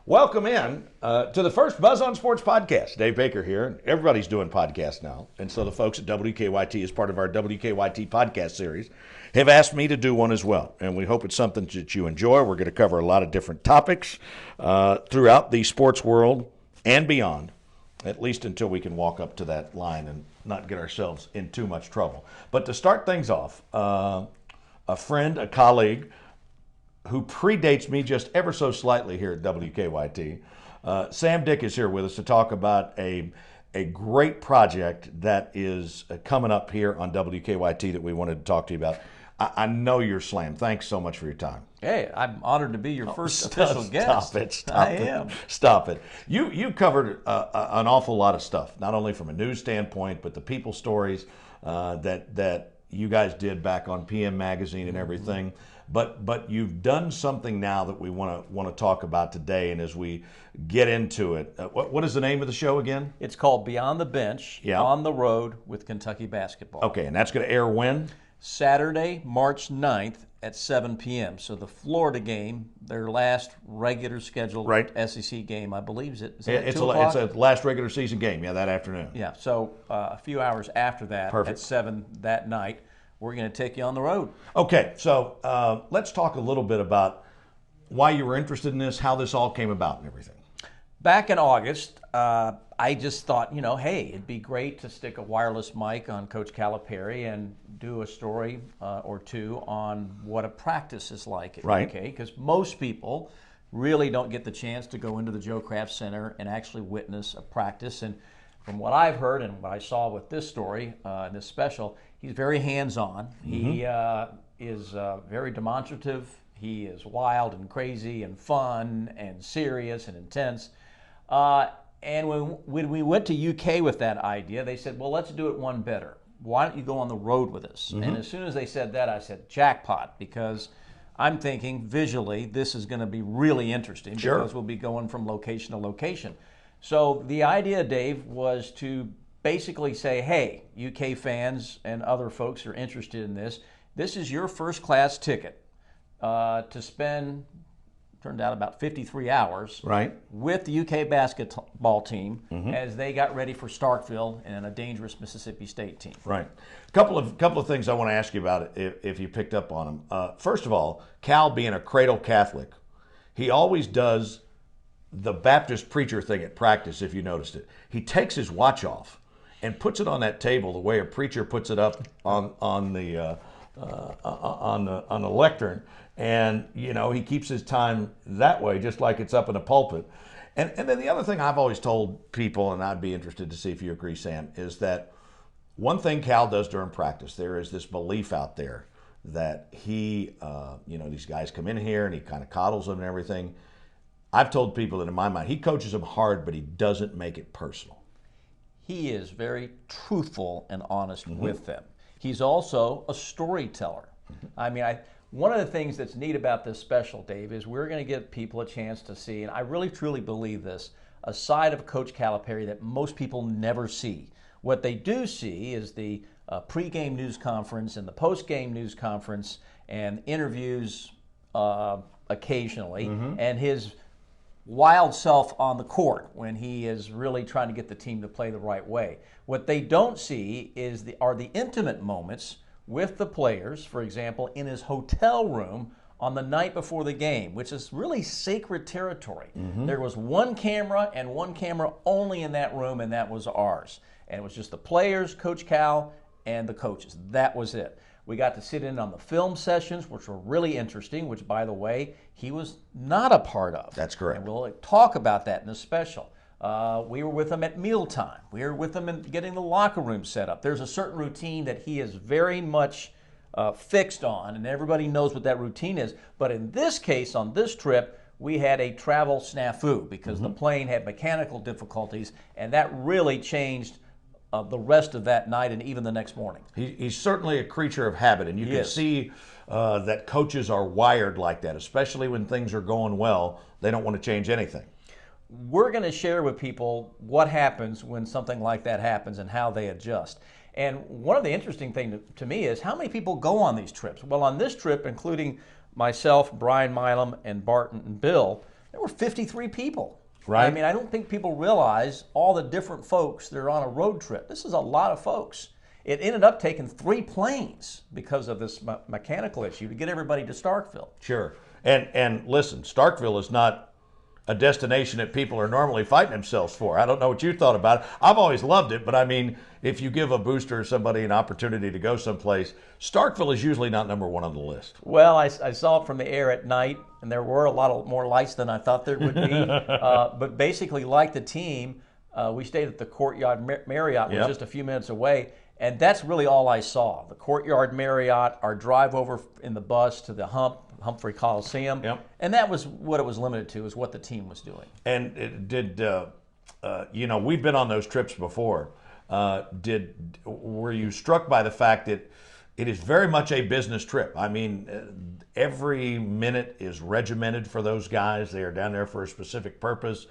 Welcome in to the first Buzz on Sports podcast. Dave Baker here. Everybody's doing podcasts now. And so the folks at WKYT, as part of our WKYT podcast series, have asked me to do one as well. And we hope it's something that you enjoy. We're going to cover a lot of different topics throughout the sports world and beyond, at least until we can walk up to that line and not get ourselves in too much trouble. But to start things off, a friend, a colleague, who predates me just ever so slightly here at WKYT. Sam Dick is here with us to talk about a great project that is coming up here on WKYT that we wanted to talk to you about. I know you're slammed. Thanks so much for your time. Hey, I'm honored to be your first official guest. Stop it. Stop it. You covered an awful lot of stuff, not only from a news standpoint, but the people stories that you guys did back on PM Magazine and everything. But you've done something now that we want to talk about today, and as we get into it, what is the name of the show again? It's called Beyond the Bench, on the road with Kentucky basketball. Okay, and that's going to air when? Saturday, March 9th at 7 p.m. So the Florida game, their last regular scheduled SEC game, I believe, is it 2 o'clock? It's a last regular season game, that afternoon. Yeah, so a few hours after that, at 7 that night, we're going to take you on the road. Okay, so let's talk a little bit about why you were interested in this, how this all came about and everything. Back in August, I just thought, hey, it'd be great to stick a wireless mic on Coach Calipari and do a story or two on what a practice is like at UK, because most people really don't get the chance to go into the Joe Kraft Center and actually witness a practice. And from what I've heard and what I saw with this story, this special, he's very hands-on. He is very demonstrative. He is wild and crazy and fun and serious and intense. And when we went to UK with that idea, they said, well, let's do it one better. Why don't you go on the road with us? And as soon as they said that, I said, jackpot, because I'm thinking visually this is going to be really interesting because we'll be going from location to location. So the idea, Dave, was to basically say, hey, UK fans and other folks who are interested in this, this is your first-class ticket to spend, turned out about 53 hours with the UK basketball team as they got ready for Starkville and a dangerous Mississippi State team. Right. A couple of things I want to ask you about if you picked up on them. First of all, Cal being a cradle Catholic, he always does the Baptist preacher thing at practice, if you noticed it. He takes his watch off and puts it on that table the way a preacher puts it up on the lectern, and he keeps his time that way, just like it's up in a pulpit. And then the other thing I've always told people, and I'd be interested to see if you agree, Sam, is that one thing Cal does during practice, there is this belief out there that he, these guys come in here and he kind of coddles them and everything. I've told people that in my mind, he coaches them hard, but he doesn't make it personal. He is very truthful and honest with them. He's also a storyteller. I mean, one of the things that's neat about this special, Dave, is we're going to give people a chance to see, and I really truly believe this, a side of Coach Calipari that most people never see. What they do see is the pregame news conference and the postgame news conference and interviews occasionally, and his wild self on the court when he is really trying to get the team to play the right way. What they don't see are the intimate moments with the players, for example, in his hotel room on the night before the game, which is really sacred territory. There was one camera and one camera only in that room, and that was ours. And it was just the players, Coach Cal, and the coaches. That was it. We got to sit in on the film sessions, which were really interesting, which, by the way, he was not a part of. That's correct. And we'll talk about that in the special. We were with him at mealtime. We were with him in getting the locker room set up. There's a certain routine that he is very much fixed on, and everybody knows what that routine is. But in this case, on this trip, we had a travel snafu because the plane had mechanical difficulties, and that really changed the rest of that night and even the next morning. He's certainly a creature of habit, and you can see that coaches are wired like that, especially when things are going well. They don't want to change anything. We're going to share with people what happens when something like that happens and how they adjust. And one of the interesting things to me is how many people go on these trips. Well, on this trip, including myself, Brian Milam, and Barton and Bill, there were 53 people. Right. I mean, I don't think people realize all the different folks that are on a road trip. This is a lot of folks. It ended up taking 3 planes because of this mechanical issue to get everybody to Starkville. Sure. And listen, Starkville is not a destination that people are normally fighting themselves for. I don't know what you thought about it. I've always loved it, but I mean, if you give a booster or somebody an opportunity to go someplace, Starkville is usually not number 1 on the list. Well, I saw it from the air at night, and there were a lot more lights than I thought there would be. But basically, like the team, we stayed at the Courtyard Marriott, which was just a few minutes away. And that's really all I saw. The Courtyard Marriott, our drive over in the bus to the Humphrey Coliseum. Yep. And that was what it was limited to, is what the team was doing. And it did, we've been on those trips before. Were you struck by the fact that it is very much a business trip? I mean, every minute is regimented for those guys. They are down there for a specific purpose.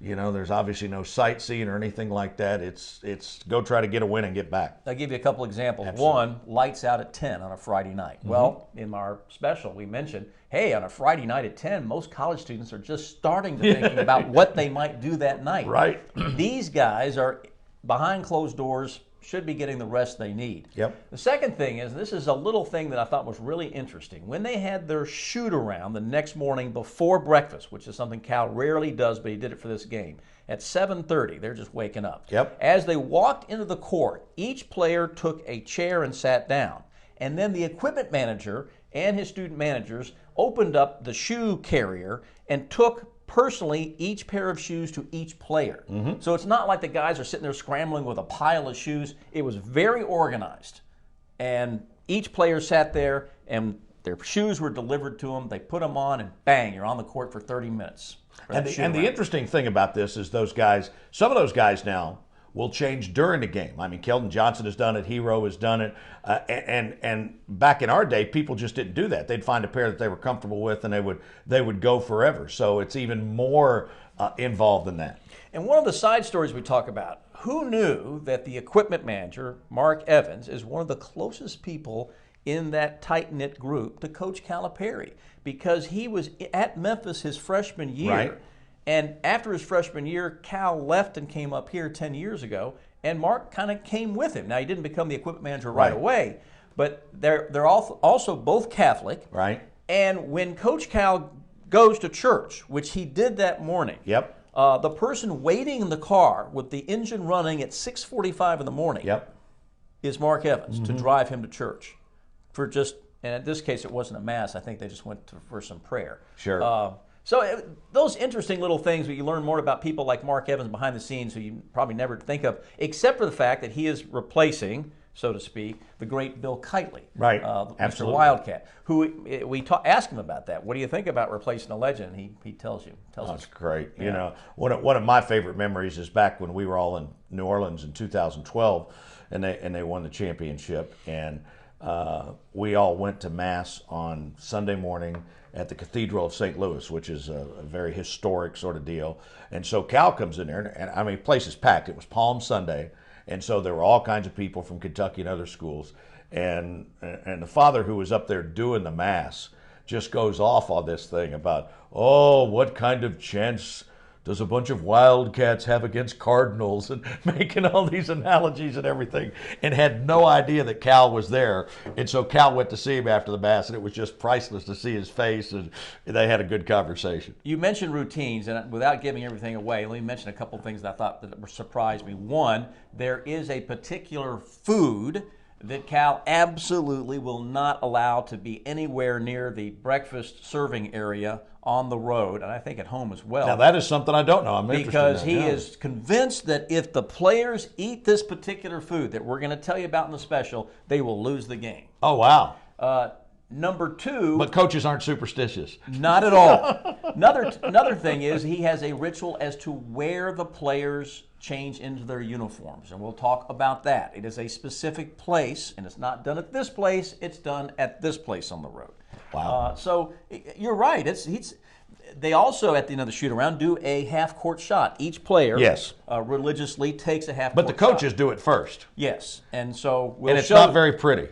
There's obviously no sightseeing or anything like that. It's go try to get a win and get back. I'll give you a couple examples. Absolutely. One, lights out at 10 on a Friday night. Mm-hmm. Well, in our special, we mentioned, hey, on a Friday night at 10, most college students are just starting to thinking about what they might do that night. Right. These guys are behind closed doors, should be getting the rest they need. Yep. The second thing is, this is a little thing that I thought was really interesting. When they had their shoot around the next morning before breakfast, which is something Cal rarely does, but he did it for this game, at 7:30, they're just waking up. Yep. As they walked into the court, each player took a chair and sat down. And then the equipment manager and his student managers opened up the shoe carrier and took personally each pair of shoes to each player. Mm-hmm. So it's not like the guys are sitting there scrambling with a pile of shoes. It was very organized. And each player sat there and their shoes were delivered to them. They put them on and bang, you're on the court for 30 minutes. And the interesting thing about this is those guys, some of those guys now will change during the game. I mean, Keldon Johnson has done it, Hero has done it, and back in our day, people just didn't do that. They'd find a pair that they were comfortable with, and they would go forever. So it's even more involved than that. And one of the side stories we talk about, who knew that the equipment manager, Mark Evans, is one of the closest people in that tight-knit group to Coach Calipari, because he was at Memphis his freshman year. Right. And after his freshman year, Cal left and came up here 10 years ago, and Mark kind of came with him. Now, he didn't become the equipment manager right away, but they're also both Catholic. Right. And when Coach Cal goes to church, which he did that morning, Yep. The person waiting in the car with the engine running at 6:45 in the morning Yep. is Mark Evans to drive him to church and in this case, it wasn't a mass. I think they just went for some prayer. Sure. Those interesting little things where you learn more about people like Mark Evans behind the scenes, who you probably never think of, except for the fact that he is replacing, so to speak, the great Bill Kitely, Right. Mr. Absolutely. Wildcat, who we asked him about that. What do you think about replacing a legend? He tells you. That's us. great. Yeah. One of my favorite memories is back when we were all in New Orleans in 2012, and they won the championship, and we all went to Mass on Sunday morning at the Cathedral of St. Louis, which is a very historic sort of deal. And so Cal comes in there, and I mean, the place is packed. It was Palm Sunday, and so there were all kinds of people from Kentucky and other schools. And the father who was up there doing the Mass just goes off on this thing about, oh, what kind of chance does a bunch of Wildcats have against Cardinals, and making all these analogies and everything, and had no idea that Cal was there. And so Cal went to see him after the Mass, and it was just priceless to see his face, and they had a good conversation. You mentioned routines, and without giving everything away, let me mention a couple of things that I thought that surprised me. One, there is a particular food that Cal absolutely will not allow to be anywhere near the breakfast serving area on the road, and I think at home as well. Now that is something I don't know. I'm interested because in that. he is convinced that if the players eat this particular food that we're going to tell you about in the special, they will lose the game. Oh, wow. Number two, But coaches aren't superstitious. not at all. Another thing is he has a ritual as to where the players change into their uniforms, and we'll talk about that. It is a specific place, and it's not done at this place. It's done at this place on the road. Wow. So you're right. They also, at the end of the shoot-around, do a half-court shot. Each player Yes. Religiously takes a half-court But the coaches shot. do it first. Yes, and so And it's not very pretty.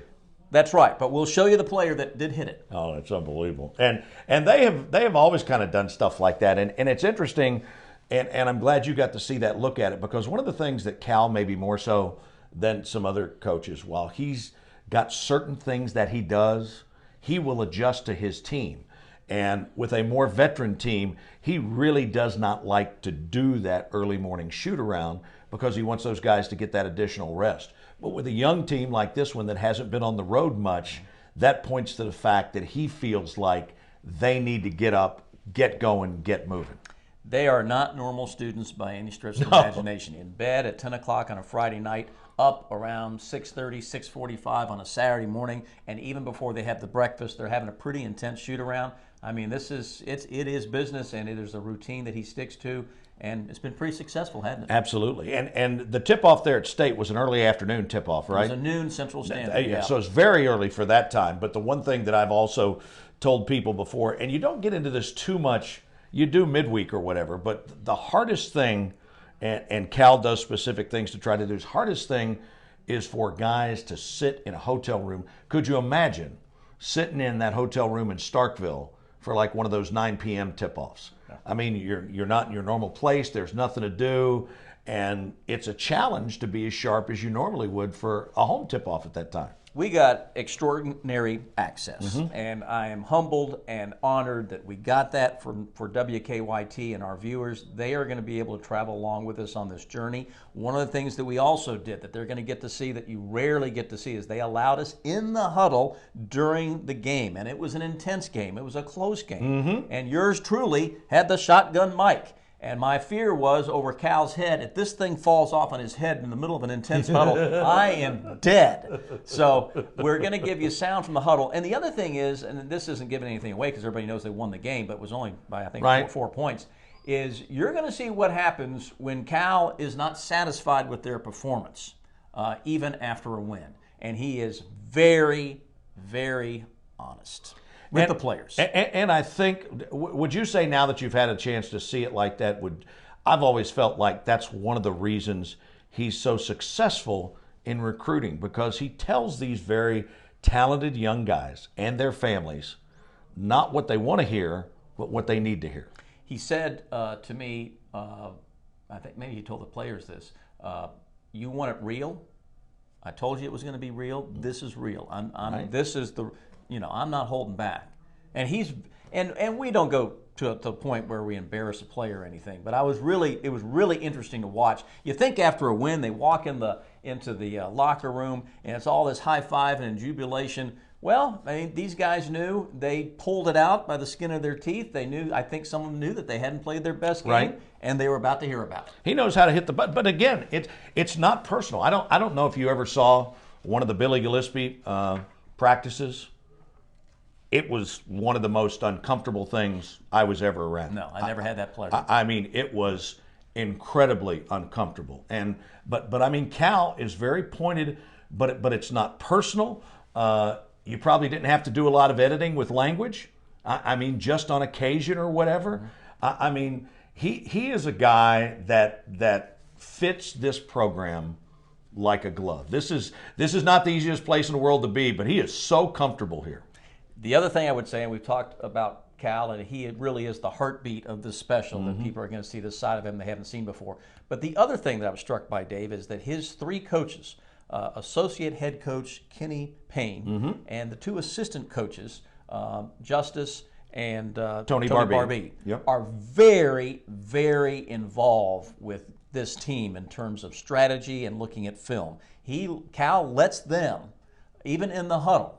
That's right, but we'll show you the player that did hit it. Oh, it's unbelievable. And they have always kind of done stuff like that. And it's interesting, and I'm glad you got to see that look at it, because one of the things that Cal, maybe more so than some other coaches, while he's got certain things that he does, he will adjust to his team. And with a more veteran team, he really does not like to do that early morning shoot around because he wants those guys to get that additional rest. But with a young team like this one that hasn't been on the road much, that points to the fact that he feels like they need to get up, get going, get moving. They are not normal students by any stretch of the imagination. In bed at 10 o'clock on a Friday night, up around 6:30, 6:45 on a Saturday morning, and even before they have the breakfast, they're having a pretty intense shoot around. I mean, it is business, and it is a routine that he sticks to, and it's been pretty successful, hasn't it? Absolutely. And the tip-off there at State was an early afternoon tip-off, right? It was a noon Central Standard. Yeah. So it's very early for that time. But the one thing that I've also told people before, and you don't get into this too much, you do midweek or whatever, but the hardest thing, and Cal does specific things to try to do, his hardest thing is for guys to sit in a hotel room. Could you imagine sitting in that hotel room in Starkville for like one of those 9 p.m. tip-offs? I mean, you're not in your normal place. There's nothing to do, and it's a challenge to be as sharp as you normally would for a home tip-off at that time. We got extraordinary access, and I am humbled and honored that we got that for WKYT and our viewers. They are going to be able to travel along with us on this journey. One of the things that we also did that they're going to get to see that you rarely get to see is they allowed us in the huddle during the game, and it was an intense game. It was a close game, and yours truly had the shotgun mic. And my fear was over Cal's head, if this thing falls off on his head in the middle of an intense huddle, I am dead. So we're going to give you sound from the huddle. And the other thing is, and this isn't giving anything away because everybody knows they won the game, but it was only by, I think, four points, is you're going to see what happens when Cal is not satisfied with their performance, even after a win. And he is very, very honest with the players. And I think, would you say now that you've had a chance to see it like that, I've always felt like that's one of the reasons he's so successful in recruiting, because he tells these very talented young guys and their families not what they want to hear, but what they need to hear. He said to me, I think maybe he told the players this, you want it real? I told you it was going to be real. This is real. This is the... I'm not holding back, and we don't go to the point where we embarrass a player or anything. But it was really interesting to watch. You think after a win, they walk into the locker room, and it's all this high fiving and jubilation. Well, I mean, these guys knew they pulled it out by the skin of their teeth. They knew. I think some of them knew that they hadn't played their best game, and they were about to hear about it. He knows how to hit the button, but again, it's not personal. I don't know if you ever saw one of the Billy Gillispie practices. It was one of the most uncomfortable things I was ever around. No, I never had that pleasure. I mean, it was incredibly uncomfortable. But I mean, Cal is very pointed, but it's not personal. You probably didn't have to do a lot of editing with language. I mean, just on occasion or whatever. I mean, he is a guy that fits this program like a glove. This is not the easiest place in the world to be, but he is so comfortable here. The other thing I would say, and we've talked about Cal, and he really is the heartbeat of this special, that people are going to see this side of him they haven't seen before. But the other thing that I was struck by, Dave, is that his three coaches, associate head coach Kenny Payne, and the two assistant coaches, Justice and Tony Barbee, are very, very involved with this team in terms of strategy and looking at film. Cal lets them, even in the huddle,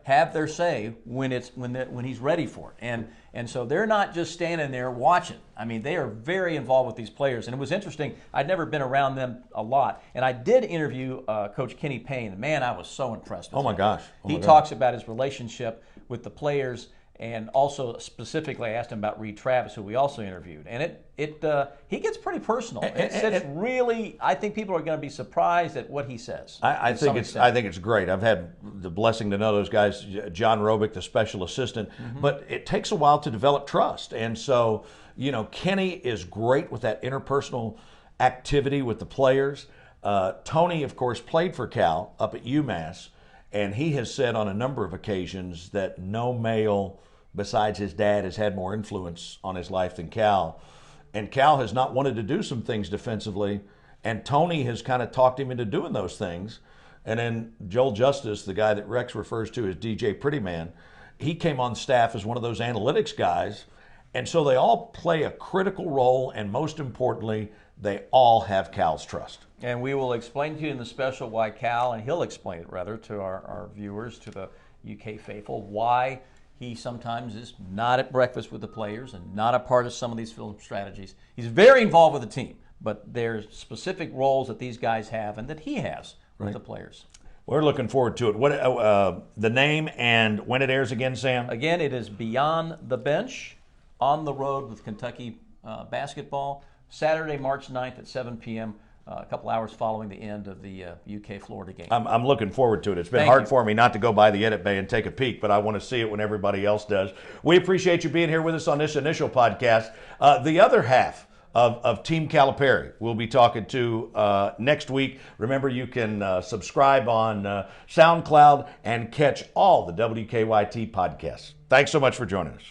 have their say when he's ready for it, and so they're not just standing there watching. I mean, they are very involved with these players, and it was interesting. I'd never been around them a lot, and I did interview Coach Kenny Payne, and man, I was so impressed with him. Oh my gosh! He talks about his relationship with the players, and also specifically I asked him about Reed Travis, who we also interviewed, and he gets pretty personal. It's really, I think people are going to be surprised at what he says. I think it's great. I've had the blessing to know those guys, John Robick, the special assistant, but it takes a while to develop trust, and so Kenny is great with that interpersonal activity with the players. Tony, of course, played for Cal up at UMass. And he has said on a number of occasions that no male besides his dad has had more influence on his life than Cal. And Cal has not wanted to do some things defensively, and Tony has kind of talked him into doing those things. And then Joel Justice, the guy that Rex refers to as DJ Prettyman, he came on staff as one of those analytics guys. And so they all play a critical role, and most importantly, they all have Cal's trust. And we will explain to you in the special why Cal, and he'll explain it rather to our viewers, to the UK faithful, why he sometimes is not at breakfast with the players and not a part of some of these film strategies. He's very involved with the team, but there's specific roles that these guys have and that he has with the players. We're looking forward to it. What the name and when it airs again, Sam? Again, it is Beyond the Bench, on the road with Kentucky basketball, Saturday, March 9th at 7 p.m., a couple hours following the end of the UK-Florida game. I'm looking forward to it. It's been hard for me not to go by the edit bay and take a peek, but I want to see it when everybody else does. We appreciate you being here with us on this initial podcast. The other half of Team Calipari we'll be talking to next week. Remember, you can subscribe on SoundCloud and catch all the WKYT podcasts. Thanks so much for joining us.